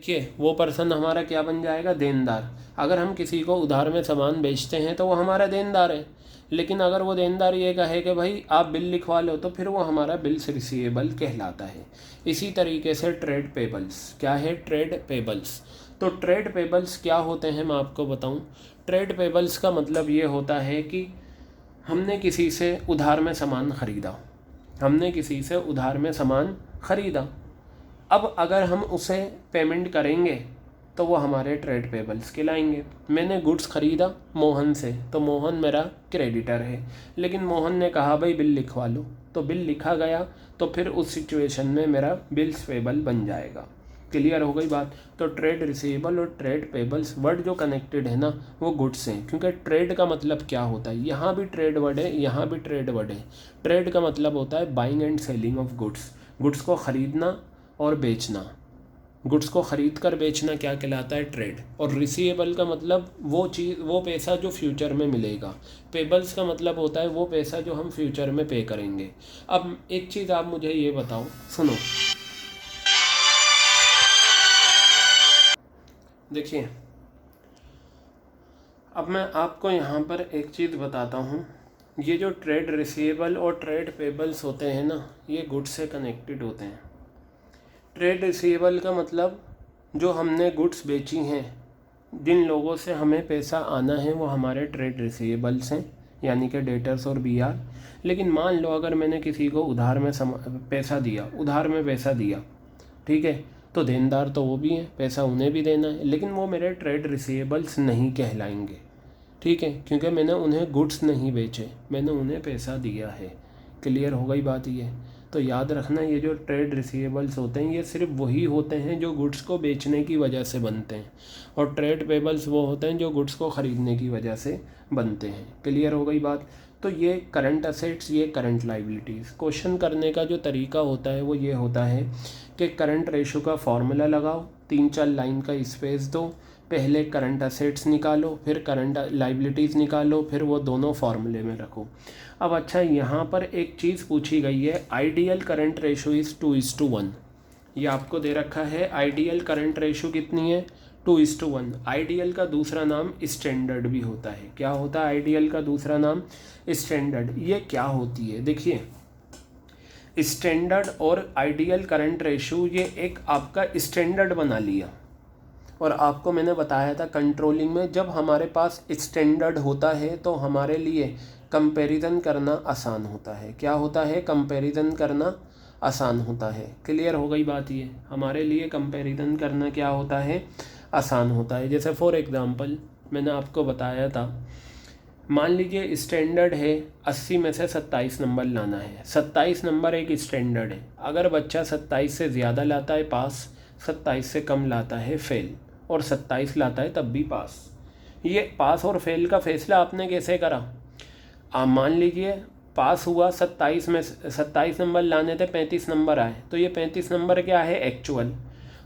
देखिए वो पर्सन हमारा क्या बन जाएगा, देनदार। अगर हम किसी को उधार में सामान बेचते हैं तो वो हमारा देनदार है, लेकिन अगर वो देनदार ये कहे कि भाई आप बिल लिखवा लो तो फिर वो हमारा बिल्स रिसीवेबल कहलाता है। इसी तरीके से ट्रेड पेबल्स, क्या है, ट्रेड पेबल्स। तो ट्रेड पेबल्स क्या होते हैं मैं आपको बताऊं। ट्रेड पेबल्स का मतलब ये होता है कि हमने किसी से उधार में सामान ख़रीदा, हमने किसी से उधार में सामान ख़रीदा, अब अगर हम उसे पेमेंट करेंगे तो वो हमारे ट्रेड पेबल्स कहलाएंगे। मैंने गुड्स ख़रीदा मोहन से, तो मोहन मेरा क्रेडिटर है, लेकिन मोहन ने कहा भाई बिल लिखवा लो, तो बिल लिखा गया, तो फिर उस सिचुएशन में मेरा बिल्स पेबल बन जाएगा। क्लियर हो गई बात। तो ट्रेड रिसीवेबल और ट्रेड पेबल्स वर्ड जो कनेक्टेड है ना वो गुड्स हैं, क्योंकि ट्रेड का मतलब क्या होता है, यहाँ भी ट्रेड वर्ड है, यहाँ भी ट्रेड वर्ड है। ट्रेड का मतलब होता है buying and selling of goods, goods को ख़रीदना और बेचना। गुड्स को ख़रीद कर बेचना क्या कहलाता है, ट्रेड। और रिसीवेबल का मतलब वो चीज़, वो पैसा जो फ्यूचर में मिलेगा। पेबल्स का मतलब होता है वो पैसा जो हम फ्यूचर में पे करेंगे। अब एक चीज़ आप मुझे ये बताओ, सुनो, देखिए अब मैं आपको यहाँ पर एक चीज़ बताता हूँ। ये जो ट्रेड रिसीवेबल और ट्रेड पेबल्स होते हैं ना, ये गुड्स से कनेक्टेड होते हैं। ट्रेड रिसीवेबल का मतलब जो हमने गुड्स बेची हैं, जिन लोगों से हमें पैसा आना है वो हमारे ट्रेड रिसीवेबल्स हैं, यानी कि डेटर्स और बीआर। लेकिन मान लो अगर मैंने किसी को उधार में पैसा दिया, उधार में पैसा दिया, ठीक है, तो देनदार तो वो भी हैं, पैसा उन्हें भी देना है, लेकिन वो मेरे ट्रेड रिसीवेबल्स नहीं कहलाएंगे, ठीक है, क्योंकि मैंने उन्हें गुड्स नहीं बेचे, मैंने उन्हें पैसा दिया है। क्लियर हो गई बात ये। तो याद रखना ये जो ट्रेड रिसीवेबल्स होते हैं ये सिर्फ वही होते हैं जो गुड्स को बेचने की वजह से बनते हैं, और ट्रेड पेबल्स वो होते हैं जो गुड्स को ख़रीदने की वजह से बनते हैं। क्लियर हो गई बात। तो ये करंट असेट्स, ये करंट लाइबिलिटीज़। क्वेश्चन करने का जो तरीका होता है वो ये होता है कि करंट रेशो का फॉर्मूला लगाओ, 3-4 लाइन का स्पेस दो, पहले करंट असेट्स निकालो, फिर करंट लाइबिलिटीज़ निकालो, फिर वो दोनों फार्मूले में रखो। अब अच्छा, यहाँ पर एक चीज़ पूछी गई है, आइडियल करंट रेशो इज़ 2:1। ये आपको दे रखा है, आइडियल करंट रेशो कितनी है, 2:1। आइडियल का दूसरा नाम स्टैंडर्ड भी होता है। क्या होता है आइडियल का दूसरा नाम, स्टैंडर्ड। ये क्या होती है, देखिए स्टैंडर्ड और आइडियल करंट रेशो ये एक आपका स्टैंडर्ड बना लिया। और आपको मैंने बताया था कंट्रोलिंग में, जब हमारे पास स्टैंडर्ड होता है तो हमारे लिए कंपैरिजन करना आसान होता है। क्या होता है, कंपैरिजन करना आसान होता है। क्लियर हो गई बात। ये हमारे लिए कंपैरिजन करना क्या होता है, आसान होता है। जैसे फॉर एग्ज़ाम्पल मैंने आपको बताया था, मान लीजिए स्टैंडर्ड है 80 में से 27 नंबर लाना है। 27 नंबर एक स्टैंडर्ड है। अगर बच्चा 27 से ज़्यादा लाता है पास, 27 से कम लाता है फेल, और 27 लाता है तब भी पास। ये पास और फेल का फैसला आपने कैसे करा, आप मान लीजिए पास हुआ 27 में, 27 नंबर लाने थे, 35 नंबर आए, तो ये 35 नंबर क्या है, एक्चुअल।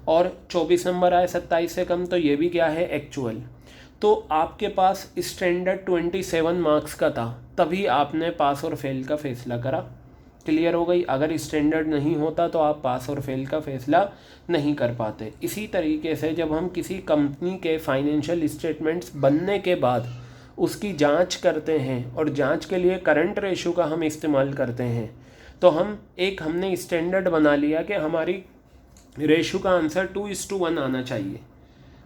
और 24 नंबर आए 27 से कम, तो ये भी क्या है, एक्चुअल। तो आपके पास स्टैंडर्ड 27 मार्क्स का था, तभी आपने पास और फेल का फैसला करा। क्लियर हो गई। अगर स्टैंडर्ड नहीं होता तो आप पास और फेल का फैसला नहीं कर पाते। इसी तरीके से जब हम किसी कंपनी के फाइनेंशियल स्टेटमेंट्स बनने के बाद उसकी जांच करते हैं, और जांच के लिए करंट रेशो का हम इस्तेमाल करते हैं, तो हमने स्टैंडर्ड बना लिया कि हमारी रेशो का आंसर 2:1 आना चाहिए।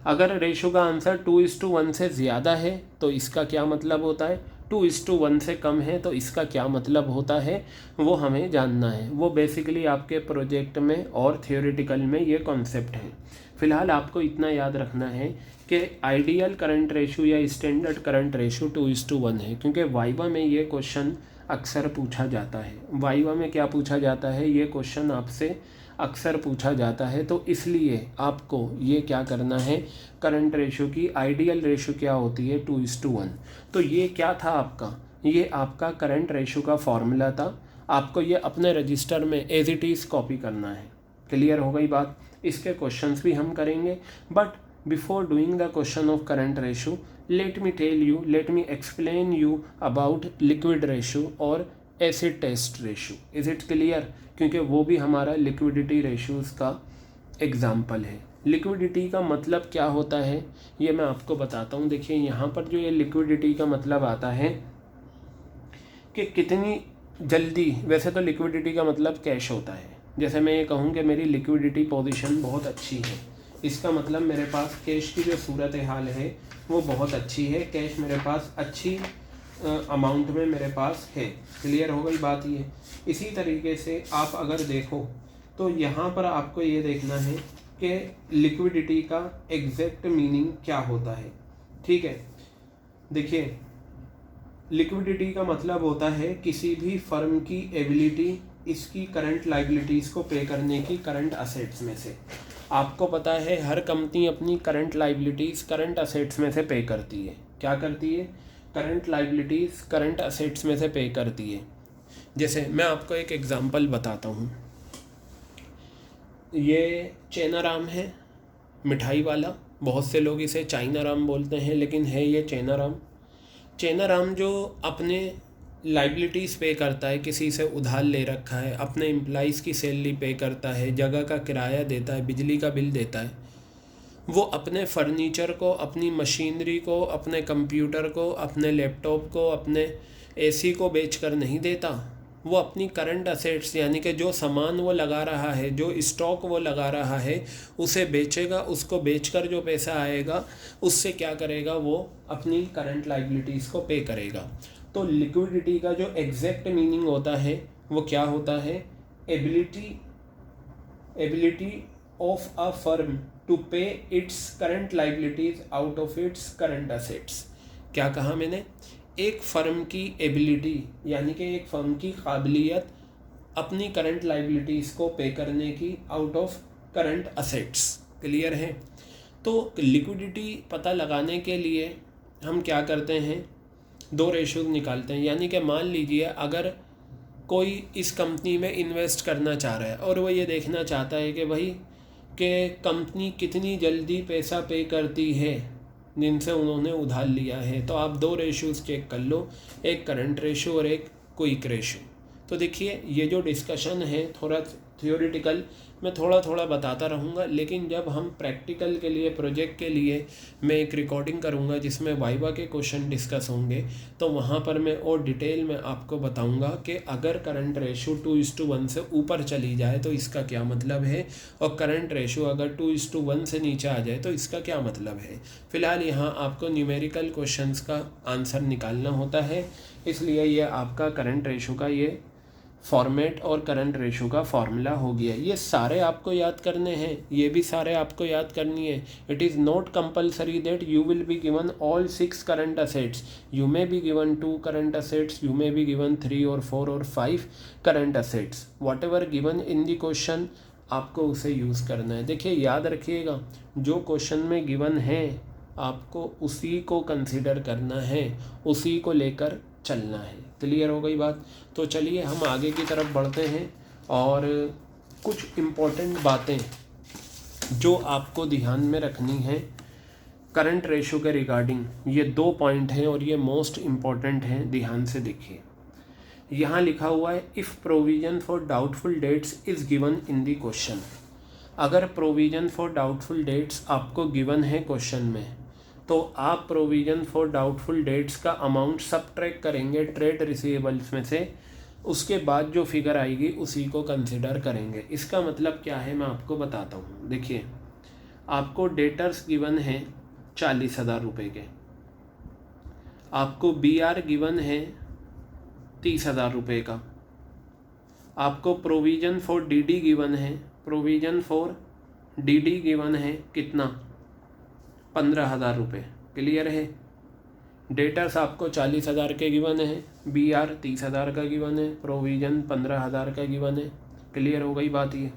अगर रेशो का आंसर 2:1 से ज़्यादा है तो इसका क्या मतलब होता है, 2:1 से कम है तो इसका क्या मतलब होता है, वो हमें जानना है। वो बेसिकली आपके प्रोजेक्ट में और थियोरेटिकल में ये कॉन्सेप्ट है। फ़िलहाल आपको इतना याद रखना है कि आइडियल करंट रेशो या स्टैंडर्ड करंट रेशो 2:1 है, क्योंकि वाइवा में ये क्वेश्चन अक्सर पूछा जाता है। वाइवा में क्या पूछा जाता है, ये क्वेश्चन आपसे अक्सर पूछा जाता है। तो इसलिए आपको ये क्या करना है, करंट रेशो की आइडियल रेशो क्या होती है, 2:1। तो ये क्या था आपका, ये आपका करंट रेशो का फॉर्मूला था। आपको ये अपने रजिस्टर में एज इट इज़ कॉपी करना है। क्लियर हो गई बात। इसके क्वेश्चंस भी हम करेंगे, but before doing the question of current ratio, let me explain you about liquid ratio और acid test ratio. Is it clear, क्योंकि वो भी हमारा लिक्विडिटी रेशोज़ का एग्जाम्पल है। लिक्विडिटी का मतलब क्या होता है ये मैं आपको बताता हूँ। देखिए यहाँ पर जो ये लिक्विडिटी का मतलब आता है कि कितनी जल्दी, वैसे तो लिक्विडिटी का मतलब कैश होता है। जैसे मैं ये कहूँ कि मेरी लिक्विडिटी पोजीशन बहुत अच्छी है, इसका मतलब मेरे पास कैश की जो सूरत हाल है वो बहुत अच्छी है, कैश मेरे पास अच्छी अमाउंट में मेरे पास है। क्लियर हो गई बात ये। इसी तरीके से आप अगर देखो तो यहाँ पर आपको ये देखना है कि लिक्विडिटी का एग्जैक्ट मीनिंग क्या होता है। ठीक है, देखिए लिक्विडिटी का मतलब होता है किसी भी फर्म की एबिलिटी इसकी करंट लाइबिलिटीज़ को पे करने की करंट असेट्स में से। आपको पता है हर कंपनी अपनी करंट लाइबिलिटीज़ करंट असेट्स में से पे करती है। क्या करती है? करंट लाइबिलिटीज़ करंट असेट्स में से पे करती है। जैसे मैं आपको एक एग्जांपल बताता हूँ। ये चेनाराम है, मिठाई वाला, बहुत से लोग इसे चाइनाराम बोलते हैं, लेकिन है ये चेनाराम। चेनाराम जो अपने लाइबिलिटीज़ पे करता है, किसी से उधार ले रखा है, अपने एम्प्लॉइज़ की सैलरी पे करता है, जगह का किराया देता है, बिजली का बिल देता है, वो अपने फर्नीचर को, अपनी मशीनरी को, अपने कंप्यूटर को, अपने लैपटॉप को, अपने एसी को बेचकर नहीं देता। वो अपनी करंट असेट्स यानी कि जो सामान वो लगा रहा है, जो स्टॉक वो लगा रहा है, उसे बेचेगा। उसको बेचकर जो पैसा आएगा उससे क्या करेगा? वो अपनी करंट लाइबिलिटीज़ को पे करेगा। तो लिक्विडिटी का जो एग्जैक्ट मीनिंग होता है वो क्या होता है? Ability of a firm to pay its current liabilities out of its current assets. क्या कहा मैंने? एक फर्म की एबिलिटी यानी कि एक फर्म की काबिलियत अपनी करंट लाइबिलिटीज़ को पे करने की out of current assets. Clear है? तो लिक्विडिटी पता लगाने के लिए हम क्या करते हैं? दो रेशोज निकालते हैं। यानी कि मान लीजिए अगर कोई इस कंपनी में इन्वेस्ट करना चाह रहा है और वो ये देखना चाहता है कि भाई कि कंपनी कितनी जल्दी पैसा पे करती है जिनसे उन्होंने उधार लिया है, तो आप दो रेशोज़ चेक कर लो, एक करंट रेशो और एक क्विक रेशो। तो देखिए ये जो डिस्कशन है थोड़ा थियोरिटिकल, मैं थोड़ा थोड़ा बताता रहूँगा, लेकिन जब हम प्रैक्टिकल के लिए, प्रोजेक्ट के लिए मैं एक रिकॉर्डिंग करूँगा जिसमें वाइवा के क्वेश्चन डिस्कस होंगे, तो वहाँ पर मैं और डिटेल में आपको बताऊँगा कि अगर करंट रेशो 2:1 से ऊपर चली जाए तो इसका क्या मतलब है, और करंट रेशो अगर 2:1 से नीचे आ जाए तो इसका क्या मतलब है। फ़िलहाल यहाँ आपको न्यूमेरिकल क्वेश्चंस का आंसर निकालना होता है, इसलिए ये आपका करंट रेशो का ये फॉर्मेट और करंट रेशो का फॉर्मूला हो गया। ये सारे आपको याद करने हैं, ये भी सारे आपको याद करनी है। It is not compulsory that you will be given all 6 current assets, you may be given 2 current assets, you may be given 3 और 4 और 5 current assets. What ever given in the question आपको उसे यूज़ करना है। देखिए याद रखिएगा, जो क्वेश्चन में गिवन है आपको उसी को कंसिडर करना है, उसी को लेकर चलना है। क्लियर हो गई बात? तो चलिए हम आगे की तरफ बढ़ते हैं और कुछ इम्पोर्टेंट बातें जो आपको ध्यान में रखनी है करंट रेशो के रिगार्डिंग। ये 2 पॉइंट हैं और ये मोस्ट इम्पॉर्टेंट हैं, ध्यान से देखिए। यहाँ लिखा हुआ है if provision for doubtful debts is given in the question. अगर प्रोविज़न फॉर डाउटफुल डेट्स आपको गिवन है क्वेश्चन में, तो आप प्रोविज़न फॉर डाउटफुल डेट्स का अमाउंट सबट्रैक्ट करेंगे ट्रेड रिसीवेबल्स में से, उसके बाद जो फिगर आएगी उसी को कंसिडर करेंगे। इसका मतलब क्या है मैं आपको बताता हूँ। देखिए आपको डेटर्स गिवन है 40,000 रुपये के, आपको BR गिवन है 30,000 रुपये का, आपको प्रोविज़न फॉर DD गिवन है, प्रोविज़न फॉर DD गिवन है कितना? 15,000 रुपये। क्लियर है? डेटर्स आपको 40,000 के गिवन है, BR 30,000 का गिवन है, प्रोविज़न 15,000 का गिवन है। क्लियर हो गई बात ये?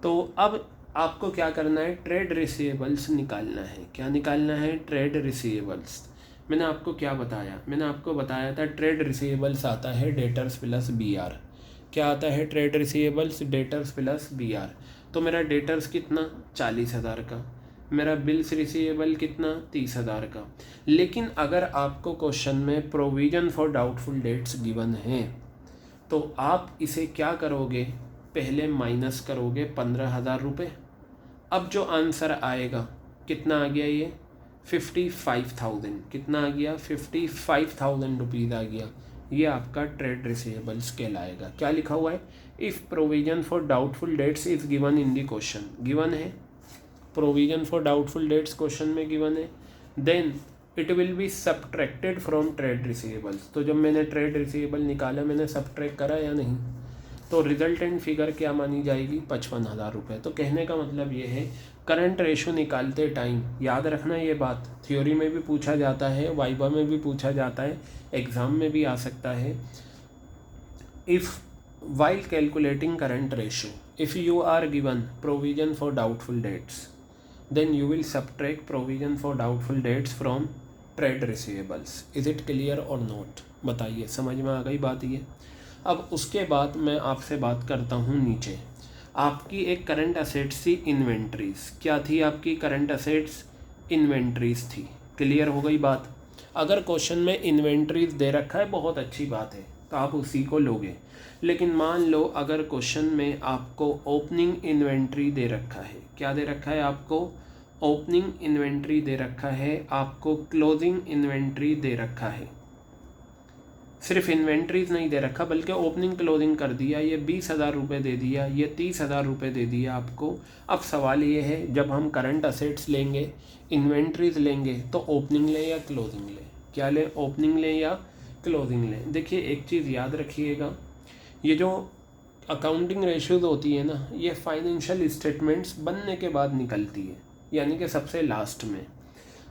तो अब आपको क्या करना है? ट्रेड रिसीवेबल्स निकालना है। क्या निकालना है? Trade receivables. मैंने आपको क्या बताया? मैंने आपको बताया था ट्रेड रिसीवेबल्स आता है डेटर्स प्लस BR। क्या आता है? Trade receivables debtors plus BR। तो मेरा डेटर्स कितना? 40,000 का, मेरा बिल्स रिसीवेबल कितना? 30,000 का। लेकिन अगर आपको क्वेश्चन में provision for doubtful dates given है तो आप इसे क्या करोगे? पहले माइनस करोगे 15,000 रुपये, अब जो आंसर आएगा कितना आ गया, ये 55,000, कितना आ गया 55,000 रुपीज़ आ गया। ये आपका ट्रेड रिसीवेबल्स कहलाएगा। क्या लिखा हुआ है, if provision for doubtful debts is given in the question, given है provision for doubtful debts question में गिवन है, then it will be subtracted from trade receivables. तो जब मैंने ट्रेड रिसीवेबल निकाला, मैंने सब्ट्रैक्ट करा या नहीं, तो रिजल्टेंट फिगर क्या मानी जाएगी, 55,000 रुपये। तो कहने का मतलब ये है, करंट रेशो निकालते टाइम याद रखना ये बात, थ्योरी में भी पूछा जाता है, वाइवा में भी पूछा जाता है, एग्ज़ाम में भी आ सकता है। If while calculating current ratio, if you are given provision for doubtful debts, then you will subtract provision for doubtful debts from trade receivables. Is it clear or not? बताइए, समझ में आ गई बात ये। अब उसके बाद मैं आपसे बात करता हूँ नीचे, आपकी एक करंट असेट्स थी इन्वेंट्रीज। क्या थी आपकी करंट असेट्स, इन्वेंट्रीज थी। क्लियर हो गई बात। अगर क्वेश्चन में इन्वेंट्रीज दे रखा है, बहुत अच्छी बात है, तो आप उसी को लोगे। लेकिन मान लो अगर क्वेश्चन में आपको ओपनिंग इन्वेंट्री दे रखा है, क्या दे रखा है आपको, ओपनिंग इन्वेंट्री दे रखा है, आपको क्लोजिंग इन्वेंट्री दे रखा है, सिर्फ इन्वेंट्रीज नहीं दे रखा बल्कि ओपनिंग क्लोजिंग कर दिया, ये 20,000 रुपये दे दिया, ये 30,000 रुपये दे दिया आपको। अब सवाल ये है, जब हम करंट असेट्स लेंगे, इन्वेंट्रीज लेंगे, तो ओपनिंग लें या क्लोजिंग लें, क्या लें, ओपनिंग लें या क्लोजिंग लें। देखिए एक चीज़ याद रखिएगा, ये जो अकाउंटिंग रेशियोज होती है ना, ये फाइनेंशियल स्टेटमेंट्स बनने के बाद निकलती है, यानी कि सबसे लास्ट में।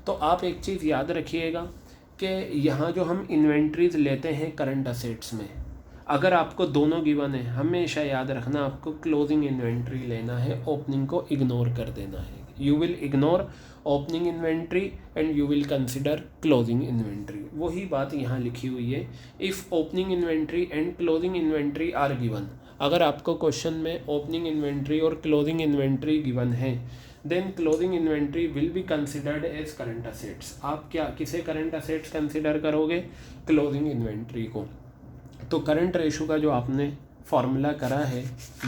तो आप एक चीज़ याद रखिएगा कि यहाँ जो हम इन्वेंट्रीज लेते हैं करंट असेट्स में, अगर आपको दोनों गिवन है, हमेशा याद रखना आपको क्लोजिंग इन्वेंट्री लेना है, ओपनिंग को इग्नोर कर देना है। You will ignore opening inventory and you will consider closing inventory. वही बात यहाँ लिखी हुई है, if opening inventory and closing inventory are given. अगर आपको क्वेश्चन में ओपनिंग इन्वेंट्री और क्लोजिंग इन्वेंट्री गिवन है, then closing inventory will be considered as current assets. आप क्या किसे करंट असेट्स कंसिडर करोगे, क्लोजिंग इन्वेंट्री को। तो करंट रेशो का जो आपने फार्मूला करा है,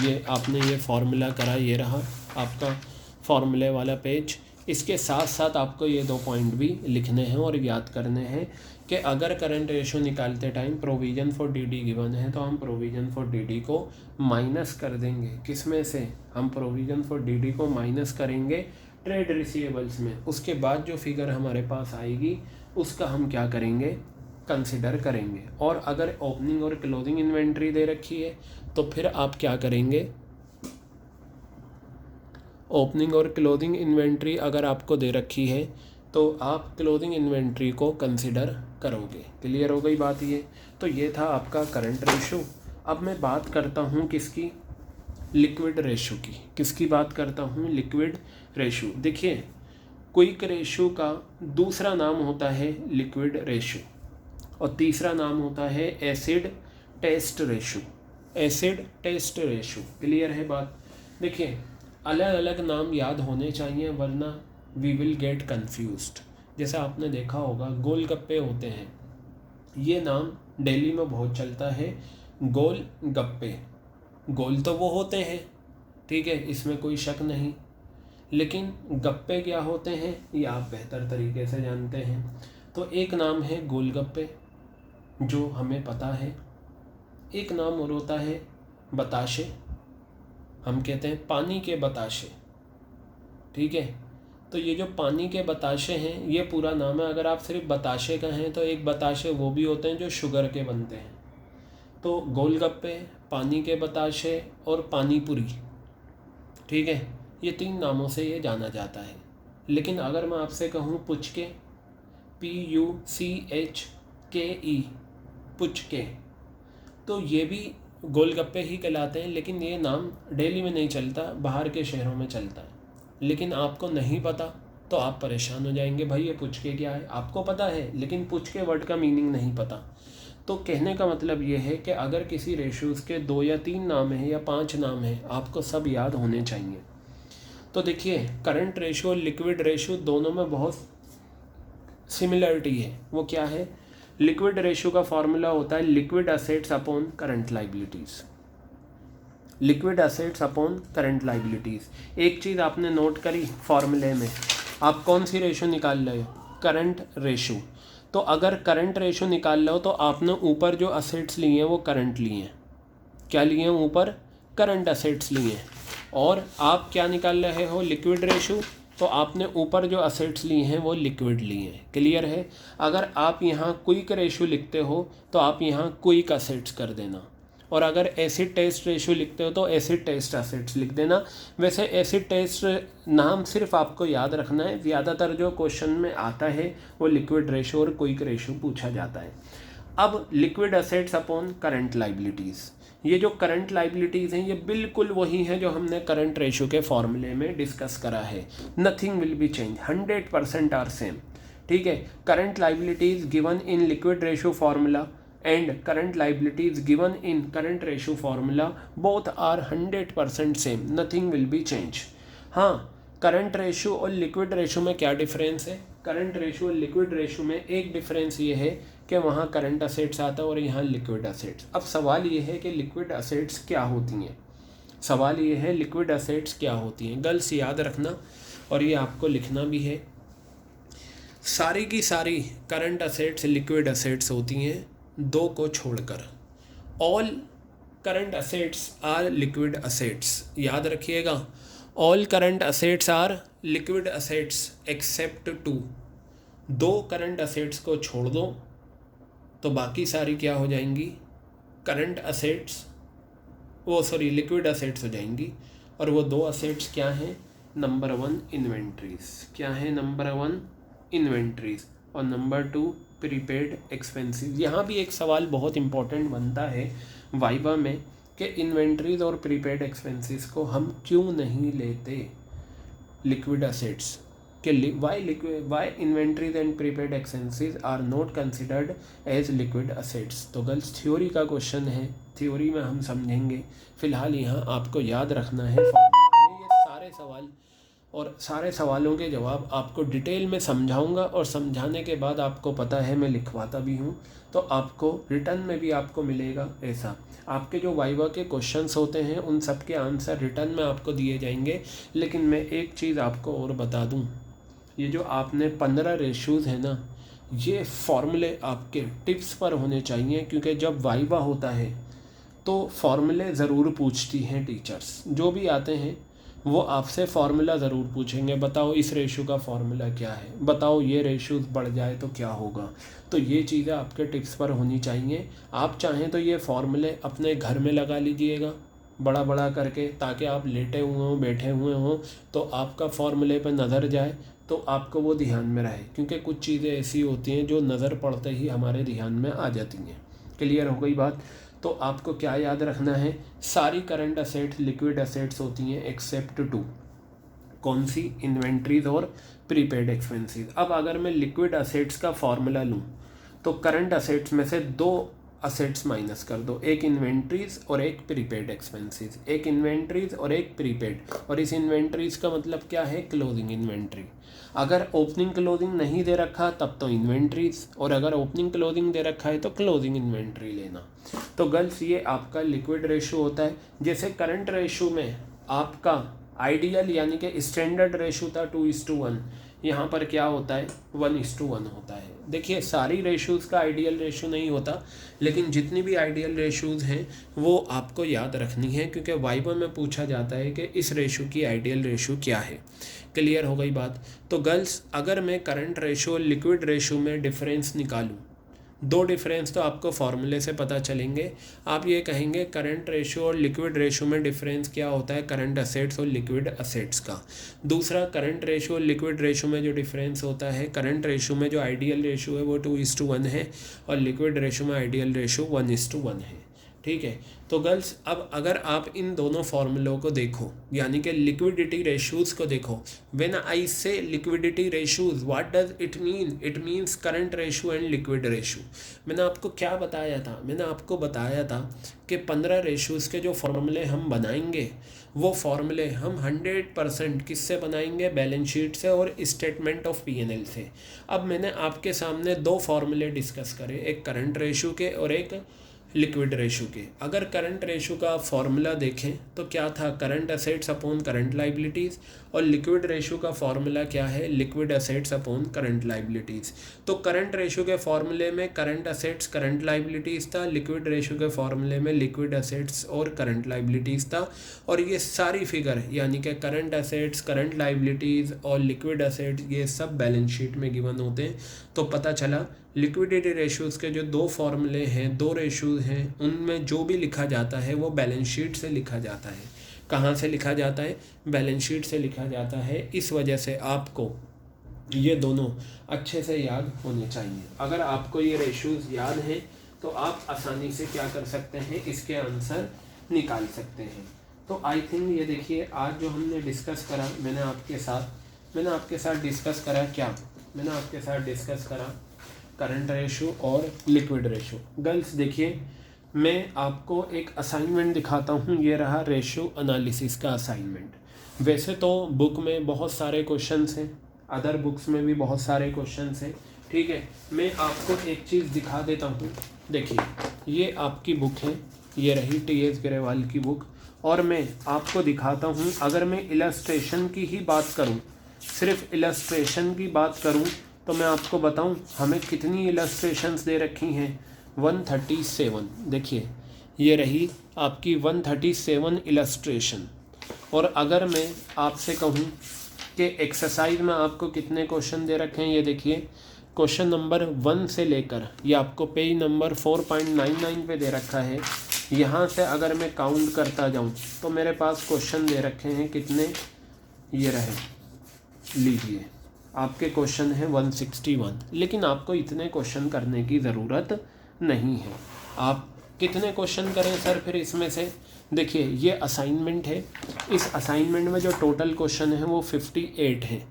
ये आपने ये फार्मूला करा, ये रहा आपका फार्मूले वाला पेज। इसके साथ साथ आपको ये 2 पॉइंट भी लिखने हैं और याद करने हैं कि अगर करंट रेशो निकालते time provision for DD given है, तो हम प्रोविज़न फॉर डीडी को माइनस कर देंगे। किस में से, हम प्रोविज़न फॉर डीडी को माइनस करेंगे ट्रेड रिसीवेबल्स में। उसके बाद जो फिगर हमारे पास आएगी उसका हम क्या करेंगे, कंसिडर करेंगे। और अगर ओपनिंग और क्लोजिंग इन्वेंट्री दे रखी है तो फिर आप क्या करेंगे, ओपनिंग और क्लोजिंग इन्वेंट्री अगर आपको दे रखी है तो आप क्लोजिंग इन्वेंट्री को कंसिडर करोगे। क्लियर हो गई बात ये। तो ये था आपका करंट रेशो। अब मैं बात करता हूँ किसकी, लिक्विड रेशो की। किसकी बात करता हूँ, लिक्विड रेशो। देखिए क्विक रेशो का दूसरा नाम होता है लिक्विड रेशो और तीसरा नाम होता है acid test ratio. Acid test ratio, clear है बात। देखिए अलग अलग नाम याद होने चाहिए वरना वी विल गेट कन्फ्यूज्ड। जैसे आपने देखा होगा गोलगप्पे होते हैं, ये नाम दिल्ली में बहुत चलता है, गोल गप्पे। गोल तो वो होते हैं, ठीक है, इसमें कोई शक नहीं, लेकिन गप्पे क्या होते हैं ये आप बेहतर तरीके से जानते हैं। तो एक नाम है गोलगप्पे जो हमें पता है, एक नाम और होता है बताशे, हम कहते हैं पानी के बताशे, ठीक है। तो ये जो पानी के बताशे हैं ये पूरा नाम है। अगर आप सिर्फ बताशे कहें तो एक बताशे वो भी होते हैं जो शुगर के बनते हैं। तो गोलगप्पे, पानी के बताशे और पानीपुरी, ठीक है, ये 3 नामों से ये जाना जाता है। लेकिन अगर मैं आपसे कहूँ पुचके, PUCHKE, पुचके, तो ये भी गोलगप्पे ही कहलाते हैं। लेकिन ये नाम दिल्ली में नहीं चलता, बाहर के शहरों में चलता है। लेकिन आपको नहीं पता तो आप परेशान हो जाएंगे, भाई ये पुचके क्या है। आपको पता है लेकिन पुचके वर्ड का मीनिंग नहीं पता। तो कहने का मतलब ये है कि अगर किसी रेशोज़ के 2 या 3 नाम हैं या 5 नाम हैं, आपको सब याद होने चाहिए। तो देखिए करंट रेशो और लिक्विड रेशो दोनों में बहुत सिमिलरिटी है। वो क्या है, लिक्विड रेशो का फॉर्मूला होता है liquid assets upon current liabilities. Liquid assets upon current liabilities. एक चीज़ आपने नोट करी फॉर्मूले में, आप कौन सी रेशो निकाल रहे हो, करंट रेशो। तो अगर करंट रेशो निकाल रहे हो तो आपने ऊपर जो असेट्स लिए हैं वो करंट लिए हैं, क्या लिए हैं ऊपर, करंट असेट्स लिए हैं। और आप क्या निकाल रहे हो, लिक्विड रेशो, तो आपने ऊपर जो असेट्स लिए हैं वो लिक्विड लिए हैं। क्लियर है। अगर आप यहाँ क्विक रेशो लिखते हो तो आप यहाँ क्विक असेट्स कर देना, और अगर एसिड टेस्ट रेशो लिखते हो तो एसिड टेस्ट असेट्स लिख देना। वैसे एसिड टेस्ट नाम सिर्फ आपको याद रखना है, ज़्यादातर जो क्वेश्चन में आता है वो लिक्विड रेशो और क्विक रेशो पूछा जाता है। अब liquid assets upon current liabilities, ये जो करंट लाइबिलिटीज़ हैं ये बिल्कुल वही हैं जो हमने करंट रेशो के फॉर्मूले में डिस्कस करा है। Nothing will be change, 100% are same. ठीक है। Current liabilities given in liquid ratio formula and current liabilities given in current ratio formula both are 100% same, nothing will be changed। हाँ, current ratio और liquid ratio में क्या difference है, current ratio और liquid ratio में एक difference ये है कि वहाँ करंट असेट्स आता है और यहाँ लिक्विड असेट्स। अब सवाल ये है कि लिक्विड असेट्स क्या होती हैं, सवाल ये है लिक्विड असेट्स क्या होती हैं। गर्ल्स याद रखना और ये आपको लिखना भी है, सारी की सारी करंट असेट्स लिक्विड असेट्स होती हैं, दो को छोड़कर। All current assets are liquid assets, याद रखिएगा, all current assets are liquid assets except two, दो करंट असेट्स को छोड़ दो तो बाकी सारी क्या हो जाएंगी, करंट असेट्स, लिक्विड असेट्स हो जाएंगी। और वो दो असेट्स क्या हैं, नंबर 1 इन्वेंट्रीज, क्या है, नंबर 1 इन्वेंट्रीज और नंबर 2 प्रीपेड एक्सपेंसेस। यहाँ भी एक सवाल बहुत इंपॉर्टेंट बनता है वाइवा में कि इन्वेंट्रीज और प्रीपेड एक्सपेंसेस को हम क्यों नहीं लेते लिक्विड असेट्स, कि why inventories and prepaid expenses are not considered as liquid assets. तो गर्ल्स थ्योरी का क्वेश्चन है, थ्योरी में हम समझेंगे। फिलहाल यहाँ आपको याद रखना है ये सारे सवाल, और सारे सवालों के जवाब आपको डिटेल में समझाऊंगा, और समझाने के बाद आपको पता है मैं लिखवाता भी हूँ, तो आपको रिटर्न में भी आपको मिलेगा। ऐसा आपके जो वाइवा के क्वेश्चंस होते हैं उन सब के आंसर रिटर्न में आपको दिए जाएंगे। लेकिन मैं एक चीज़ आपको और बता दूँ, ये जो आपने 15 रेशोज़ है ना, ये फॉर्मूले आपके टिप्स पर होने चाहिए, क्योंकि जब वाइवा होता है तो फॉर्मूले ज़रूर पूछती हैं टीचर्स, जो भी आते हैं वो आपसे फार्मूला ज़रूर पूछेंगे, बताओ इस रेशो का फार्मूला क्या है, बताओ ये रेशो बढ़ जाए तो क्या होगा। तो ये चीज़ें आपके टिप्स पर होनी चाहिए। आप चाहें तो ये फार्मूले अपने घर में लगा लीजिएगा बड़ा बड़ा करके, ताकि आप लेटे हुए हों, बैठे हुए हों, तो आपका फार्मूले पर नज़र जाए तो आपको वो ध्यान में रहे, क्योंकि कुछ चीज़ें ऐसी होती हैं जो नज़र पड़ते ही हमारे ध्यान में आ जाती हैं। क्लियर हो गई बात। तो आपको क्या याद रखना है, सारी करंट असेट्स लिक्विड असेट्स होती हैं एक्सेप्ट टू, कौन सी, इन्वेंट्रीज और प्रीपेड एक्सपेंसेस। अब अगर मैं लिक्विड असेट्स का फॉर्मूला लूँ तो करंट असेट्स में से दो असेट्स माइनस कर दो, एक इन्वेंट्रीज और एक प्रीपेड एक्सपेंसेस, एक इन्वेंट्रीज और एक प्रीपेड। और इस इन्वेंट्रीज का मतलब क्या है, क्लोजिंग इन्वेंट्री। अगर ओपनिंग क्लोजिंग नहीं दे रखा तब तो इन्वेंट्रीज, और अगर ओपनिंग क्लोजिंग दे रखा है तो क्लोजिंग इन्वेंट्री लेना। तो गर्ल्स ये आपका लिक्विड रेशो होता है। जैसे करंट रेशो में आपका आइडियल यानी कि स्टैंडर्ड रेशो था 2:1, यहाँ पर क्या होता है 1:1 होता है। देखिए सारी रेशोज़ का आइडियल रेशो नहीं होता, लेकिन जितनी भी आइडियल रेशोज़ हैं वो आपको याद रखनी है, क्योंकि वाइवा में पूछा जाता है कि इस रेशो की आइडियल रेशो क्या है। क्लियर हो गई बात। तो गर्ल्स अगर मैं करंट रेशो और लिक्विड रेशो में डिफरेंस निकालूं, दो डिफरेंस तो आपको फार्मूले से पता चलेंगे। आप ये कहेंगे करंट रेशो और लिक्विड रेशो में डिफरेंस क्या होता है, करंट असेट्स और लिक्विड असेट्स का। दूसरा, करंट रेशो और लिक्विड रेशो में जो डिफरेंस होता है, करंट रेशो में जो आइडियल रेशो है वो 2:1 है और लिक्विड रेशो में आइडियल रेशो 1:1 है। ठीक है। तो गर्ल्स अब अगर आप इन दोनों फार्मूलों को देखो, यानी कि लिक्विडिटी रेशोज़ को देखो, व्हेन आई से liquidity ratios what does it mean, it means current ratio and liquid ratio. मैंने आपको क्या बताया था, मैंने आपको बताया था कि 15 रेशोज़ के जो फार्मूले हम बनाएंगे वो फार्मूले हम 100% किससे बनाएंगे, बैलेंस शीट से और स्टेटमेंट ऑफ P&L से। अब मैंने आपके सामने दो फार्मूले डिस्कस करे, एक करंट रेशो के और एक लिक्विड रेशो के। अगर करंट रेशो का फॉर्मूला देखें तो क्या था, current assets upon current liabilities, और लिक्विड रेशो का फॉर्मूला क्या है, liquid assets upon current liabilities. तो करंट रेशो के फॉर्मूले में करंट असेट्स करंट लाइबिलिटीज़ था, लिक्विड रेशो के फॉर्मूले में लिक्विड असेट्स और करंट लाइबिलिटीज़ था। और ये सारी फिगर यानी कि करंट असेट्स, करंट लाइबिलिटीज़ और लिक्विड असेट्स ये सब बैलेंस शीट में गिवन होते हैं। तो पता चला लिक्विडिटी रेशोज़ के जो दो फॉर्मूले हैं, दो रेशोज़ हैं, उनमें जो भी लिखा जाता है वो बैलेंस शीट से लिखा जाता है। कहाँ से लिखा जाता है, बैलेंस शीट से लिखा जाता है। इस वजह से आपको ये दोनों अच्छे से याद होने चाहिए। अगर आपको ये रेशोज़ याद हैं तो आप आसानी से क्या कर सकते हैं, इसके आंसर निकाल सकते हैं। तो आई थिंक ये देखिए, आज जो हमने डिस्कस करा, मैंने आपके साथ डिस्कस करा क्या, मैंने आपके साथ डिस्कस करा करंट रेशो और लिक्विड रेशो। गर्ल्स देखिए, मैं आपको एक असाइनमेंट दिखाता हूँ। ये रहा रेशो एनालिसिस का असाइनमेंट। वैसे तो बुक में बहुत सारे क्वेश्चंस हैं, अदर बुक्स में भी बहुत सारे क्वेश्चंस हैं, ठीक है। मैं आपको एक चीज़ दिखा देता हूँ। देखिए, ये आपकी बुक है, ये रही टी.एस. ग्रेवाल की बुक, और मैं आपको दिखाता हूँ। अगर मैं इलस्ट्रेशन की ही बात करूँ, सिर्फ इलस्ट्रेशन की बात करूँ, तो मैं आपको बताऊं हमें कितनी इलस्ट्रेशंस दे रखी हैं, 137। देखिए, ये रही आपकी 137 इलस्ट्रेशन। और अगर मैं आपसे कहूं कि एक्सरसाइज में आपको कितने क्वेश्चन दे रखे हैं, ये देखिए, क्वेश्चन नंबर 1 से लेकर ये आपको पेज नंबर 4.99 पे दे रखा है। यहाँ से अगर मैं काउंट करता जाऊँ तो मेरे पास क्वेश्चन दे रखे हैं कितने, ये रहे, लीजिए आपके क्वेश्चन है 161। लेकिन आपको इतने क्वेश्चन करने की ज़रूरत नहीं है। आप कितने क्वेश्चन करें सर फिर इसमें से? देखिए, ये असाइनमेंट है, इस असाइनमेंट में जो टोटल क्वेश्चन है वो 58 हैं।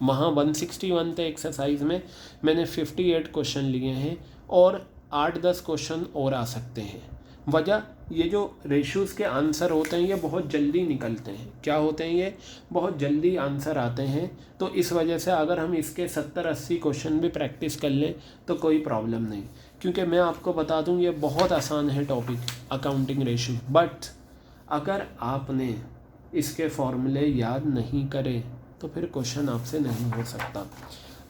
वहाँ 161 थे एक्सरसाइज में, मैंने 58 क्वेश्चन लिए हैं, और 8-10 क्वेश्चन और आ सकते हैं। वजह, ये जो रेशोज़ के आंसर होते हैं ये बहुत जल्दी निकलते हैं। क्या होते हैं, ये बहुत जल्दी आंसर आते हैं। तो इस वजह से अगर हम इसके 70-80 क्वेश्चन भी प्रैक्टिस कर लें तो कोई प्रॉब्लम नहीं, क्योंकि मैं आपको बता दूं ये बहुत आसान है टॉपिक, अकाउंटिंग रेशो। बट अगर आपने इसके फॉर्मूले याद नहीं करे तो फिर क्वेश्चन आपसे नहीं हो सकता।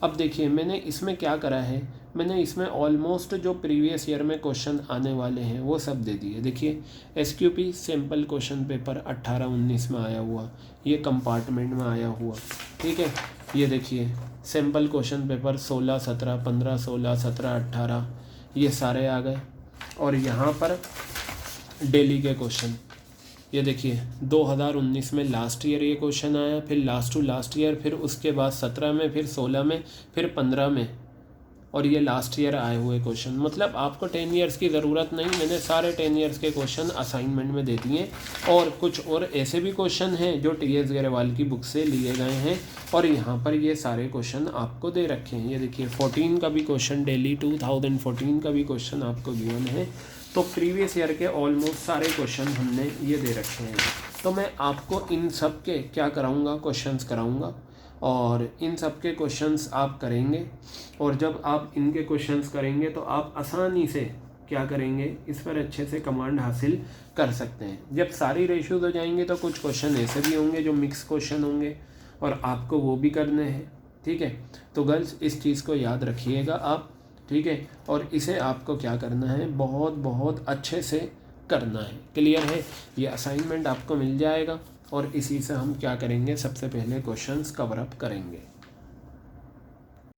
अब देखिए, मैंने इसमें क्या करा है, मैंने इसमें ऑलमोस्ट जो प्रीवियस ईयर में क्वेश्चन आने वाले हैं वो सब दे दिए। देखिए, SQP सिंपल क्वेश्चन पेपर 18-19 में आया हुआ, ये कंपार्टमेंट में आया हुआ, ठीक है। ये देखिए, सिंपल क्वेश्चन पेपर 16, 17, 15, 16, 17, 18 ये सारे आ गए। और यहाँ पर डेली के क्वेश्चन, ये देखिए 2019 में लास्ट ईयर ये क्वेश्चन आया, फिर लास्ट टू लास्ट ईयर, फिर उसके बाद 17 में, फिर 16 में, फिर 15 में, और ये लास्ट ईयर आए हुए क्वेश्चन। मतलब आपको 10 ईयर्स की ज़रूरत नहीं, मैंने सारे 10 ईयर्स के क्वेश्चन असाइनमेंट में दे दिए। और कुछ और ऐसे भी क्वेश्चन हैं जो टी.एस. ग्रेवाल की बुक से लिए गए हैं, और यहाँ पर ये सारे क्वेश्चन आपको दे रखे हैं। ये देखिए 14 का भी क्वेश्चन, डेली 2014 का भी क्वेश्चन आपको गिवन है। तो प्रीवियस ईयर के ऑलमोस्ट सारे क्वेश्चन हमने ये दे रखे हैं। तो मैं आपको इन सब के क्या कराऊंगा, क्वेश्चंस कराऊंगा, और इन सब के क्वेश्चंस आप करेंगे। और जब आप इनके क्वेश्चंस करेंगे तो आप आसानी से क्या करेंगे, इस पर अच्छे से कमांड हासिल कर सकते हैं। जब सारी रेशोज़ हो जाएंगे तो कुछ क्वेश्चन ऐसे भी होंगे जो मिक्स क्वेश्चन होंगे, और आपको वो भी करने हैं, ठीक है। तो गर्ल्स, इस चीज़ को याद रखिएगा आप, ठीक है। और इसे आपको क्या करना है, बहुत बहुत अच्छे से करना है। क्लियर है? ये असाइनमेंट आपको मिल जाएगा, और इसी से हम क्या करेंगे, सबसे पहले क्वेश्चंस कवर अप करेंगे।